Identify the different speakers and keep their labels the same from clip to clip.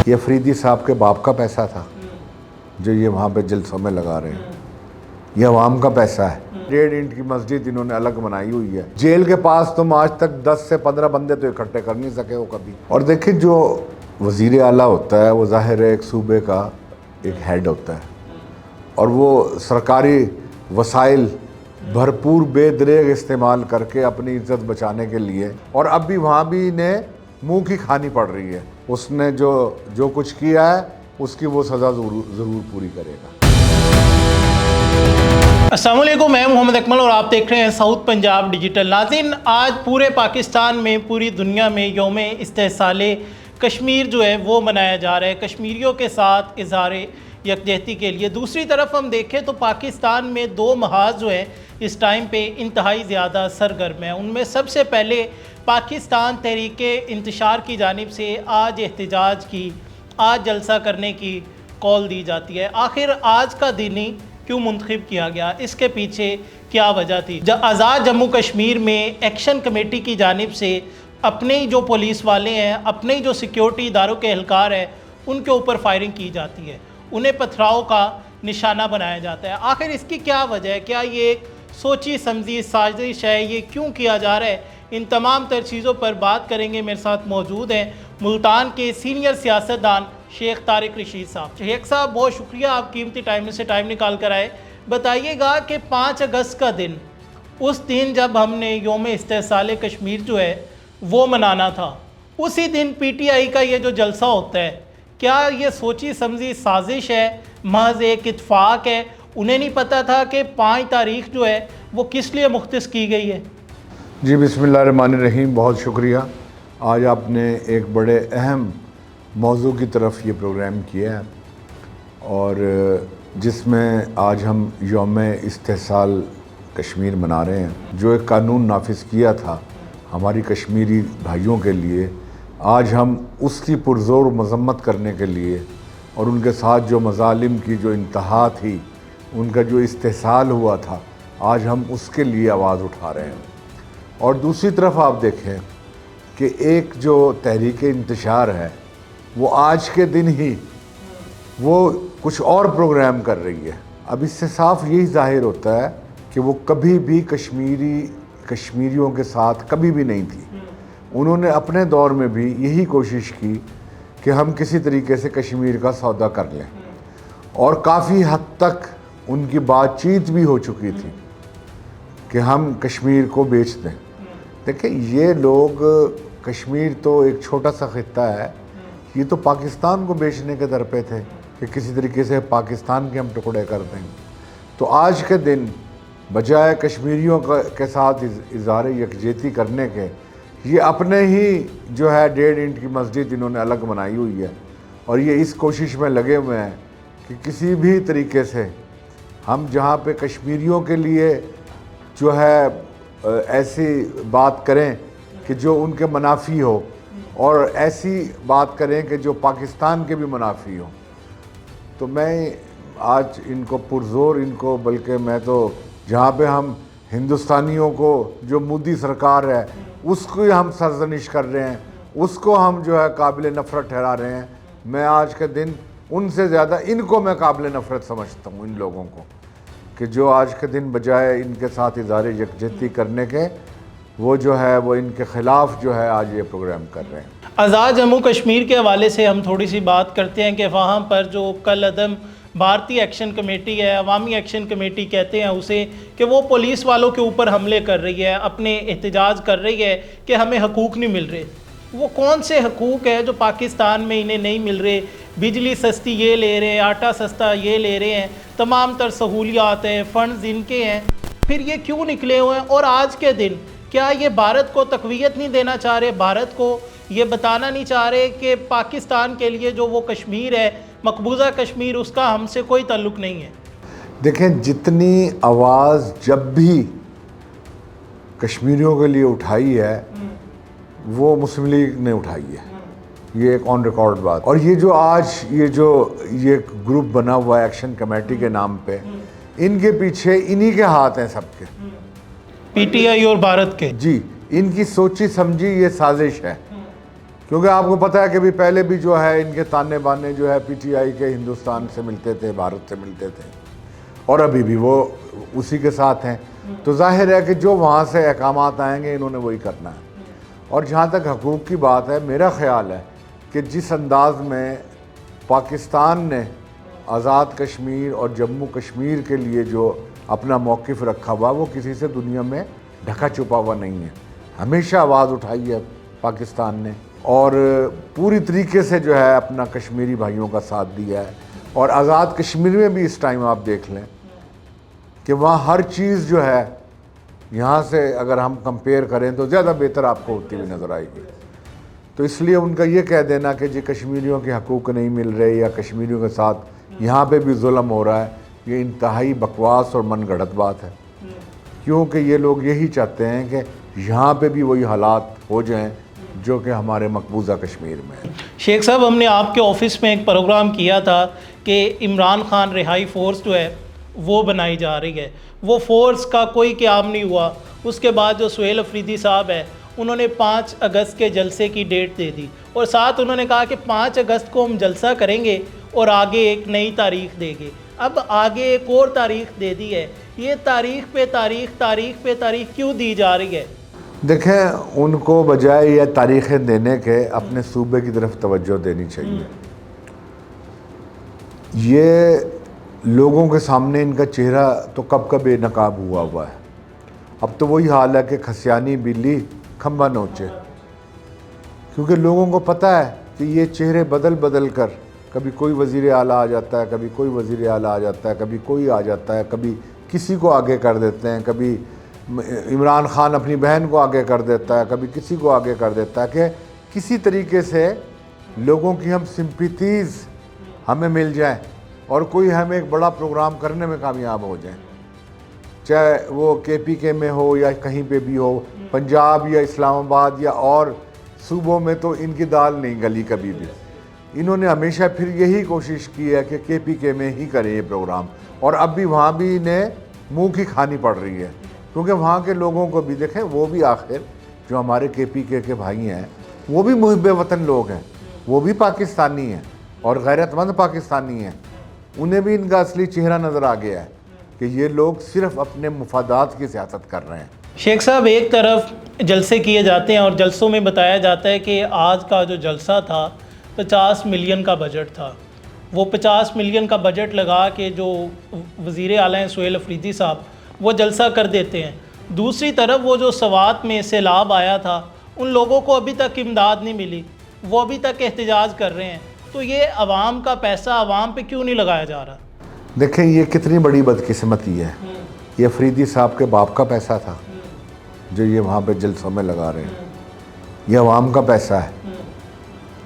Speaker 1: یہ فریدی صاحب کے باپ کا پیسہ تھا جو یہ وہاں پہ جلسوں میں لگا رہے ہیں، یہ عوام کا پیسہ ہے۔ 1.5 اینٹ کی مسجد انہوں نے الگ بنائی ہوئی ہے، جیل کے پاس تم آج تک 10 سے 15 بندے تو اکٹھے کر نہیں سکے ہو کبھی۔ اور دیکھیں جو وزیر اعلیٰ ہوتا ہے وہ ظاہر ہے ایک صوبے کا ایک ہیڈ ہوتا ہے، اور وہ سرکاری وسائل بھرپور بے دریغ استعمال کر کے اپنی عزت بچانے کے لیے، اور اب بھی وہاں بھی انہیں منہ کی کھانی پڑ رہی ہے، اس نے جو کچھ کیا ہے اس کی وہ سزا ضرور پوری کرے گا۔
Speaker 2: السلام علیکم، میں محمد اکمل اور آپ دیکھ رہے ہیں ساؤتھ پنجاب ڈیجیٹل۔ ناظرین، آج پورے پاکستان میں، پوری دنیا میں یوم استحصال کشمیر جو ہے وہ منایا جا رہا ہے، کشمیریوں کے ساتھ اظہار یکجہتی کے لیے۔ دوسری طرف ہم دیکھیں تو پاکستان میں 2 محاذ جو ہیں اس ٹائم پہ انتہائی زیادہ سرگرم ہیں۔ ان میں سب سے پہلے پاکستان تحریک انتشار کی جانب سے آج احتجاج کی، آج جلسہ کرنے کی کال دی جاتی ہے۔ آخر آج کا دن ہی کیوں منتخب کیا گیا، اس کے پیچھے کیا وجہ تھی؟ آزاد جموں کشمیر میں ایکشن کمیٹی کی جانب سے اپنے ہی جو پولیس والے ہیں، اپنے ہی جو سیکیورٹی اداروں کے اہلکار ہیں، ان کے اوپر فائرنگ کی جاتی ہے، انہیں پتھراؤ کا نشانہ بنایا جاتا ہے۔ آخر اس کی کیا وجہ ہے؟ کیا یہ ایک سوچی سمجھی سازش ہے؟ یہ کیوں کیا جا رہا ہے؟ ان تمام تر چیزوں پر بات کریں گے۔ میرے ساتھ موجود ہیں ملتان کے سینئر سیاستدان شیخ طارق رشید صاحب۔ شیخ صاحب، بہت شکریہ، آپ قیمتی ٹائم سے ٹائم نکال کر آئے۔ بتائیے گا کہ 5 اگست کا دن، اس دن جب ہم نے یوم استحصال کشمیر جو ہے وہ منانا تھا، اسی دن پی ٹی آئی کا یہ جو جلسہ ہوتا ہے، کیا یہ سوچی سمجھی سازش ہے، محض ایک اتفاق ہے؟ انہیں نہیں پتہ تھا کہ 5 تاریخ جو ہے وہ کس لیے مختص کی گئی ہے؟
Speaker 1: جی بسم اللہ الرحمن الرحیم، بہت شکریہ۔ آج آپ نے ایک بڑے اہم موضوع کی طرف یہ پروگرام کیا ہے، اور جس میں آج ہم یوم استحصال کشمیر منا رہے ہیں۔ جو ایک قانون نافذ کیا تھا ہماری کشمیری بھائیوں کے لیے، آج ہم اس کی پرزور مذمت کرنے کے لیے، اور ان کے ساتھ جو مظالم کی جو انتہا تھی، ان کا جو استحصال ہوا تھا، آج ہم اس کے لیے آواز اٹھا رہے ہیں۔ اور دوسری طرف آپ دیکھیں کہ ایک جو تحریک انتشار ہے وہ آج کے دن ہی وہ کچھ اور پروگرام کر رہی ہے۔ اب اس سے صاف یہی ظاہر ہوتا ہے کہ وہ کبھی بھی کشمیریوں کے ساتھ کبھی بھی نہیں تھی۔ انہوں نے اپنے دور میں بھی یہی کوشش کی کہ ہم کسی طریقے سے کشمیر کا سودا کر لیں، اور کافی حد تک ان کی بات چیت بھی ہو چکی تھی کہ ہم کشمیر کو بیچ دیں۔ دیکھیں، یہ لوگ، کشمیر تو ایک چھوٹا سا خطہ ہے، یہ تو پاکستان کو بیچنے کے در پہ تھے کہ کسی طریقے سے پاکستان کے ہم ٹکڑے کر دیں۔ تو آج کے دن بجائے کشمیریوں کے ساتھ اظہار یکجہتی کرنے کے، یہ اپنے ہی جو ہے 1.5 اینٹ کی مسجد انہوں نے الگ بنائی ہوئی ہے، اور یہ اس کوشش میں لگے ہوئے ہیں کہ کسی بھی طریقے سے ہم جہاں پہ کشمیریوں کے لیے جو ہے ایسی بات کریں کہ جو ان کے منافی ہو، اور ایسی بات کریں کہ جو پاکستان کے بھی منافی ہو۔ تو میں آج ان کو پرزور، ان کو، بلکہ میں تو جہاں پہ ہم ہندوستانیوں کو، جو مودی سرکار ہے اس کو ہم سرزنش کر رہے ہیں، اس کو ہم جو ہے قابل نفرت ٹھہرا رہے ہیں، میں آج کے دن ان سے زیادہ ان کو میں قابل نفرت سمجھتا ہوں، ان لوگوں کو، کہ جو آج کے دن بجائے ان کے ساتھ اظہار یکجہتی کرنے کے، وہ جو ہے وہ ان کے خلاف جو ہے آج یہ پروگرام کر رہے ہیں۔
Speaker 2: آزاد جموں کشمیر کے حوالے سے ہم تھوڑی سی بات کرتے ہیں کہ وہاں پر جو کل عدم بھارتی ایکشن کمیٹی ہے، عوامی ایکشن کمیٹی کہتے ہیں اسے، کہ وہ پولیس والوں کے اوپر حملے کر رہی ہے، اپنے احتجاج کر رہی ہے کہ ہمیں حقوق نہیں مل رہے۔ وہ کون سے حقوق ہیں جو پاکستان میں انہیں نہیں مل رہے؟ بجلی سستی یہ لے رہے ہیں، آٹا سستا یہ لے رہے ہیں، تمام تر سہولیات ہیں، فنڈز ان کے ہیں، پھر یہ کیوں نکلے ہوئے ہیں؟ اور آج کے دن کیا یہ بھارت کو تقویت نہیں دینا چاہ رہے؟ بھارت کو یہ بتانا نہیں چاہ رہے کہ پاکستان کے لیے جو وہ کشمیر ہے، مقبوضہ کشمیر، اس کا ہم سے کوئی تعلق نہیں ہے؟
Speaker 1: دیکھیں، جتنی آواز جب بھی کشمیریوں کے لیے اٹھائی ہے وہ مسلم لیگ نے اٹھائی ہے، یہ ایک آن ریکارڈ بات۔ اور یہ جو آج یہ گروپ بنا ہوا ہے ایکشن کمیٹی کے نام پہ، ان کے پیچھے انہی کے ہاتھ ہیں سب کے،
Speaker 2: پی ٹی آئی اور بھارت کے۔
Speaker 1: جی، ان کی سوچی سمجھی یہ سازش ہے کیونکہ آپ کو پتہ ہے کہ بھی پہلے بھی جو ہے ان کے تانے بانے جو ہے پی ٹی آئی کے ہندوستان سے ملتے تھے، بھارت سے ملتے تھے، اور ابھی بھی وہ اسی کے ساتھ ہیں. تو ظاہر ہے کہ جو وہاں سے احکامات آئیں گے انہوں نے وہی کرنا ہے. اور جہاں تک حقوق کی بات ہے، میرا خیال ہے کہ جس انداز میں پاکستان نے آزاد کشمیر اور جموں کشمیر کے لیے جو اپنا موقف رکھا ہوا، وہ کسی سے دنیا میں ڈھکا چھپا ہوا نہیں ہے. ہمیشہ آواز اٹھائی ہے پاکستان نے، اور پوری طریقے سے جو ہے اپنا کشمیری بھائیوں کا ساتھ دیا ہے. اور آزاد کشمیر میں بھی اس ٹائم آپ دیکھ لیں کہ وہاں ہر چیز جو ہے یہاں سے اگر ہم کمپیئر کریں تو زیادہ بہتر آپ کو ہوتی ہوئی نظر آئے گی. تو اس لیے ان کا یہ کہہ دینا کہ جی کشمیریوں کے حقوق نہیں مل رہے یا کشمیریوں کے ساتھ یہاں پہ بھی ظلم ہو رہا ہے، یہ انتہائی بکواس اور من گھڑت بات ہے. کیونکہ یہ لوگ یہی چاہتے ہیں کہ یہاں پہ بھی وہی حالات ہو جائیں جو کہ ہمارے مقبوضہ کشمیر میں ہیں.
Speaker 2: شیخ صاحب، ہم نے آپ کے آفس میں ایک پروگرام کیا تھا کہ عمران خان رہائی فورس جو ہے وہ بنائی جا رہی ہے. وہ فورس کا کوئی قیام نہیں ہوا. اس کے بعد جو سہیل افریدی صاحب ہے انہوں نے 5 اگست کے جلسے کی ڈیٹ دے دی، اور ساتھ انہوں نے کہا کہ 5 اگست کو ہم جلسہ کریں گے اور آگے ایک نئی تاریخ دیں گے. اب آگے ایک اور تاریخ دے دی ہے. یہ تاریخ پہ تاریخ، تاریخ پہ تاریخ کیوں دی جا رہی ہے؟
Speaker 1: دیکھیں، ان کو بجائے یہ تاریخیں دینے کے اپنے صوبے کی طرف توجہ دینی چاہیے. یہ لوگوں کے سامنے ان کا چہرہ تو کب کا بے نقاب ہوا ہے. اب تو وہی حال ہے کہ کھسیانی بلی کھمبا نوچے. کیونکہ لوگوں کو پتہ ہے کہ یہ چہرے بدل بدل کر کبھی کوئی وزیر اعلیٰ آ جاتا ہے، کبھی کوئی وزیر اعلیٰ آ جاتا ہے، کبھی کوئی آ جاتا ہے، کبھی کسی کو آگے کر دیتے ہیں، کبھی عمران خان اپنی بہن کو آگے کر دیتا ہے، کبھی کسی کو آگے کر دیتا ہے کہ کسی طریقے سے لوگوں کی ہم سمپیتیز ہمیں مل جائیں اور کوئی ہم ایک بڑا پروگرام کرنے میں کامیاب ہو جائیں. چاہے وہ کے پی کے میں ہو یا کہیں پہ بھی ہو، پنجاب یا اسلام آباد یا اور صوبوں میں تو ان کی دال نہیں گلی کبھی بھی. انہوں نے ہمیشہ پھر یہی کوشش کی ہے کہ کے پی کے میں ہی کریں یہ پروگرام، اور اب بھی وہاں بھی انہیں منہ کی کھانی پڑ رہی ہے. کیونکہ وہاں کے لوگوں کو بھی دیکھیں، وہ بھی آخر جو ہمارے کے پی کے بھائی ہیں وہ بھی محب وطن لوگ ہیں، وہ بھی پاکستانی ہیں اور غیرت مند پاکستانی ہیں. انہیں بھی ان کا اصلی چہرہ نظر آ گیا ہے کہ یہ لوگ صرف اپنے مفادات کی سیاست کر رہے ہیں.
Speaker 2: شیخ صاحب، ایک طرف جلسے کیے جاتے ہیں اور جلسوں میں بتایا جاتا ہے کہ آج کا جو جلسہ تھا 50 ملین کا بجٹ تھا. وہ 50 ملین کا بجٹ لگا کے جو وزیر اعلیٰ ہیں سہیل افریدی صاحب وہ جلسہ کر دیتے ہیں. دوسری طرف وہ جو سوات میں سیلاب آیا تھا ان لوگوں کو ابھی تک امداد نہیں ملی، وہ ابھی تک احتجاج کر رہے ہیں. تو یہ عوام کا پیسہ عوام پہ کیوں نہیں لگایا جا رہا؟
Speaker 1: دیکھیں، یہ کتنی بڑی بدقسمتی ہے. یہ افریدی صاحب کے باپ کا پیسہ تھا جو یہ وہاں پہ جلسوں میں لگا رہے ہیں. یہ عوام کا پیسہ ہے،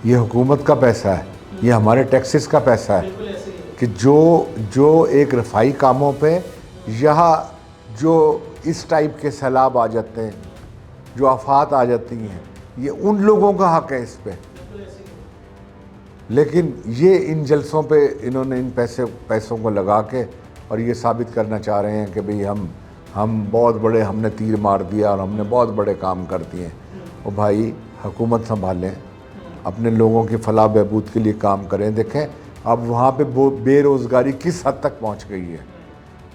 Speaker 1: یہ حکومت کا پیسہ ہے، یہ ہمارے ٹیکسز کا پیسہ ہے کہ جو ایک رفائی کاموں پہ یہاں جو اس ٹائپ کے سیلاب آ جاتے ہیں، جو آفات آ جاتی ہیں، یہ ان لوگوں کا حق ہے اس پہ. لیکن یہ ان جلسوں پہ انہوں نے ان پیسوں کو لگا کے اور یہ ثابت کرنا چاہ رہے ہیں کہ بھئی ہم بہت بڑے، ہم نے تیر مار دیا اور ہم نے بہت بڑے کام کر دیے. اور بھائی، حکومت سنبھالیں، اپنے لوگوں کی فلاح بہبود کے لیے کام کریں. دیکھیں اب وہاں پہ بے روزگاری کس حد تک پہنچ گئی ہے.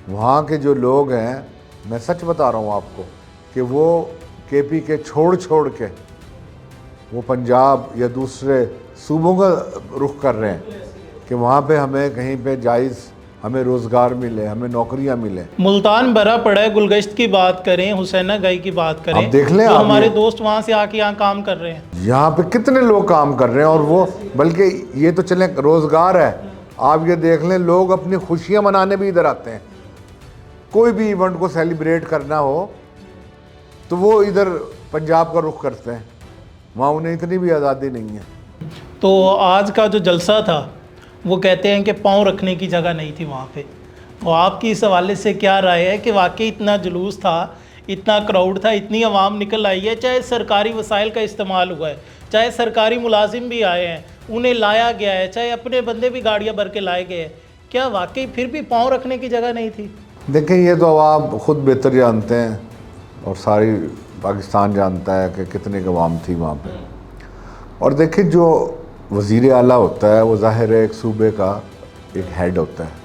Speaker 1: وہاں کے جو لوگ ہیں، میں سچ بتا رہا ہوں آپ کو کہ وہ کے پی کے چھوڑ کے وہ پنجاب یا دوسرے صوبوں کا رخ کر رہے ہیں کہ وہاں پہ ہمیں کہیں پہ جائز ہمیں روزگار ملے، ہمیں نوکریاں ملیں.
Speaker 2: ملتان بھرا پڑا ہے. گلگشت کی بات کریں، حسینہ گئی کی بات کریں،
Speaker 1: اب دیکھ لیں
Speaker 2: جو
Speaker 1: آپ
Speaker 2: ہمارے دوست وہاں سے آ کے یہاں کام کر رہے ہیں.
Speaker 1: یہاں پہ کتنے لوگ کام کر رہے ہیں، اور وہ بلکہ یہ تو چلیں روزگار ہے. آپ یہ دیکھ لیں، لوگ اپنی خوشیاں منانے بھی ادھر آتے ہیں. کوئی بھی ایونٹ کو سیلیبریٹ کرنا ہو تو وہ ادھر پنجاب کا رخ کرتے ہیں. وہاں انہیں اتنی بھی آزادی نہیں ہے.
Speaker 2: تو آج کا جو جلسہ تھا وہ کہتے ہیں کہ پاؤں رکھنے کی جگہ نہیں تھی وہاں پہ. وہ آپ کی اس حوالے سے کیا رائے ہے کہ واقعی اتنا جلوس تھا، اتنا کراؤڈ تھا، اتنی عوام نکل آئی ہے، چاہے سرکاری وسائل کا استعمال ہوا ہے، چاہے سرکاری ملازم بھی آئے ہیں، انہیں لایا گیا ہے، چاہے اپنے بندے بھی گاڑیاں بھر کے لائے گئے ہیں، کیا واقعی پھر بھی پاؤں رکھنے کی جگہ نہیں تھی؟
Speaker 1: دیکھیں، یہ تو آپ خود بہتر جانتے ہیں اور ساری پاکستان جانتا ہے کہ کتنی عوام تھی وہاں پہ. اور دیکھیں جو وزیر اعلیٰ ہوتا ہے وہ ظاہر ہے ایک صوبے کا ایک ہیڈ ہوتا ہے،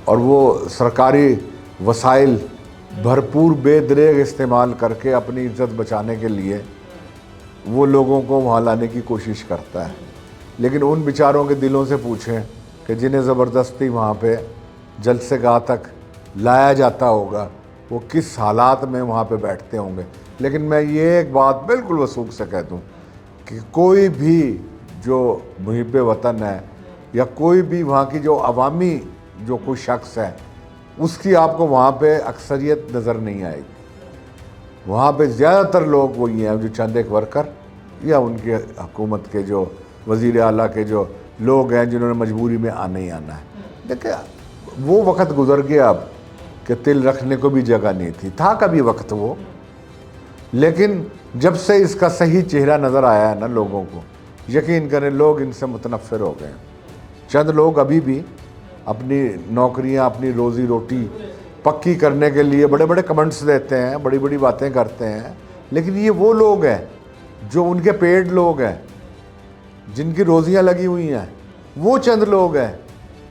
Speaker 1: اور وہ سرکاری وسائل بھرپور بے دریغ استعمال کر کے اپنی عزت بچانے کے لیے وہ لوگوں کو وہاں لانے کی کوشش کرتا ہے. لیکن ان بیچاروں کے دلوں سے پوچھیں کہ جنہیں زبردستی وہاں پہ جلسے گاہ تک لایا جاتا ہوگا وہ کس حالات میں وہاں پہ بیٹھتے ہوں گے. لیکن میں یہ ایک بات بالکل وثوق سے کہہ دوں کہ کوئی بھی جو محب وطن ہے یا کوئی بھی وہاں کی جو عوامی جو کوئی شخص ہے اس کی آپ کو وہاں پہ اکثریت نظر نہیں آئے گی. وہاں پہ زیادہ تر لوگ وہی ہیں جو چند ایک ورکر یا ان کے حکومت کے جو وزیر اعلیٰ کے جو لوگ ہیں جنہوں نے مجبوری میں آنا ہی آنا ہے. دیکھیں وہ وقت گزر گیا اب کہ تل رکھنے کو بھی جگہ نہیں تھا کبھی وقت وہ. لیکن جب سے اس کا صحیح چہرہ نظر آیا ہے نا لوگوں کو، یقین کریں لوگ ان سے متنفر ہو گئے ہیں. چند لوگ ابھی بھی اپنی نوکریاں اپنی روزی روٹی پکی کرنے کے لیے بڑے بڑے کمنٹس دیتے ہیں، بڑی بڑی باتیں کرتے ہیں، لیکن یہ وہ لوگ ہیں جو ان کے پیڈ لوگ ہیں جن کی روزیاں لگی ہوئی ہیں. وہ چند لوگ ہیں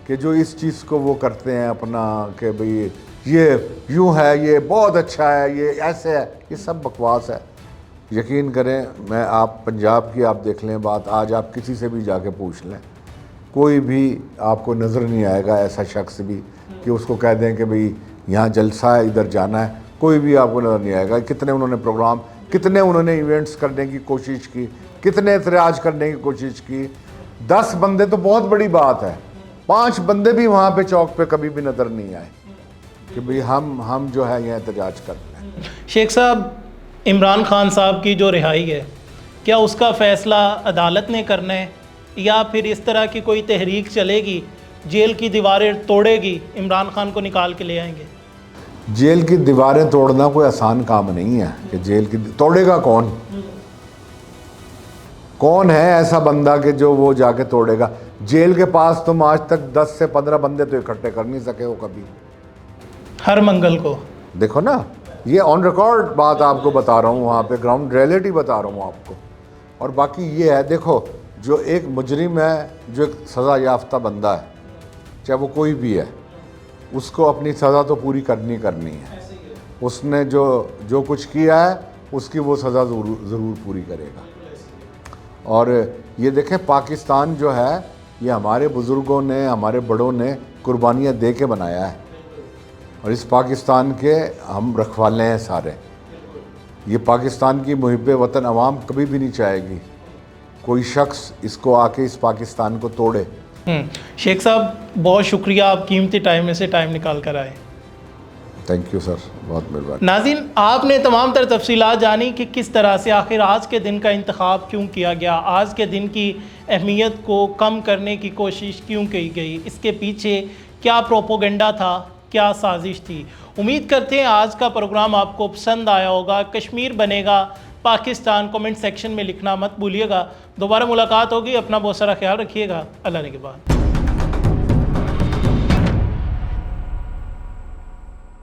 Speaker 1: کہ جو اس چیز کو وہ کرتے ہیں اپنا کہ بھئی یہ یوں ہے، یہ بہت اچھا ہے، یہ ایسے ہے. یہ سب بکواس ہے. یقین کریں میں آپ پنجاب کی آپ دیکھ لیں بات، آج آپ کسی سے بھی جا کے پوچھ لیں کوئی بھی آپ کو نظر نہیں آئے گا ایسا شخص بھی کہ اس کو کہہ دیں کہ بھئی یہاں جلسہ ہے ادھر جانا ہے. کوئی بھی آپ کو نظر نہیں آئے گا. کتنے انہوں نے پروگرام، کتنے انہوں نے ایونٹس کرنے کی کوشش کی، کتنے اعتراض کرنے کی کوشش کی. 10 بندے تو بہت بڑی بات ہے، 5 بندے بھی وہاں پہ چوک پہ کبھی بھی نظر نہیں آئے کہ بھئی ہم جو ہے یہ احتجاج کرتے ہیں.
Speaker 2: شیخ صاحب، عمران خان صاحب کی جو رہائی ہے کیا اس کا فیصلہ عدالت نے کرنا ہے یا پھر اس طرح کی کوئی تحریک چلے گی، جیل کی دیواریں توڑے گی، عمران خان کو نکال کے لے آئیں گے؟
Speaker 1: جیل کی دیواریں توڑنا کوئی آسان کام نہیں ہے کہ جیل کی توڑے گا کون ہے ایسا بندہ کہ جو وہ جا کے توڑے گا. جیل کے پاس تم آج تک 10 سے 15 بندے تو اکٹھے کر نہیں سکے ہو کبھی.
Speaker 2: ہر منگل کو
Speaker 1: دیکھو نا، یہ آن ریکارڈ بات آپ کو بتا رہا ہوں، وہاں پہ گراؤنڈ ریئلٹی بتا رہا ہوں آپ کو. اور باقی یہ ہے دیکھو، جو ایک مجرم ہے، جو ایک سزا یافتہ بندہ ہے چاہے وہ کوئی بھی ہے، اس کو اپنی سزا تو پوری کرنی ہے. اس نے جو کچھ کیا ہے اس کی وہ سزا ضرور پوری کرے گا. اور یہ دیکھیں پاکستان جو ہے یہ ہمارے بزرگوں نے، ہمارے بڑوں نے قربانیاں دے کے بنایا ہے، اور اس پاکستان کے ہم رکھوالے ہیں سارے. یہ پاکستان کی محب وطن عوام کبھی بھی نہیں چاہے گی کوئی شخص اس کو آ کے اس پاکستان کو توڑے.
Speaker 2: شیخ صاحب بہت شکریہ، آپ قیمتی ٹائم میں سے ٹائم نکال کر آئے.
Speaker 1: تھینک یو سر، بہت مہربانی.
Speaker 2: ناظرین، آپ نے تمام تر تفصیلات جانی کہ کس طرح سے آخر آج کے دن کا انتخاب کیوں کیا گیا، آج کے دن کی اہمیت کو کم کرنے کی کوشش کیوں کی گئی، اس کے پیچھے کیا پروپوگنڈا تھا، کیا سازش تھی. امید کرتے ہیں آج کا پروگرام آپ کو پسند آیا ہوگا. کشمیر بنے گا پاکستان کمنٹ سیکشن میں لکھنا مت بھولیے گا. دوبارہ ملاقات ہوگی. اپنا بہت سارا خیال رکھیے گا. اللہ نگہبان.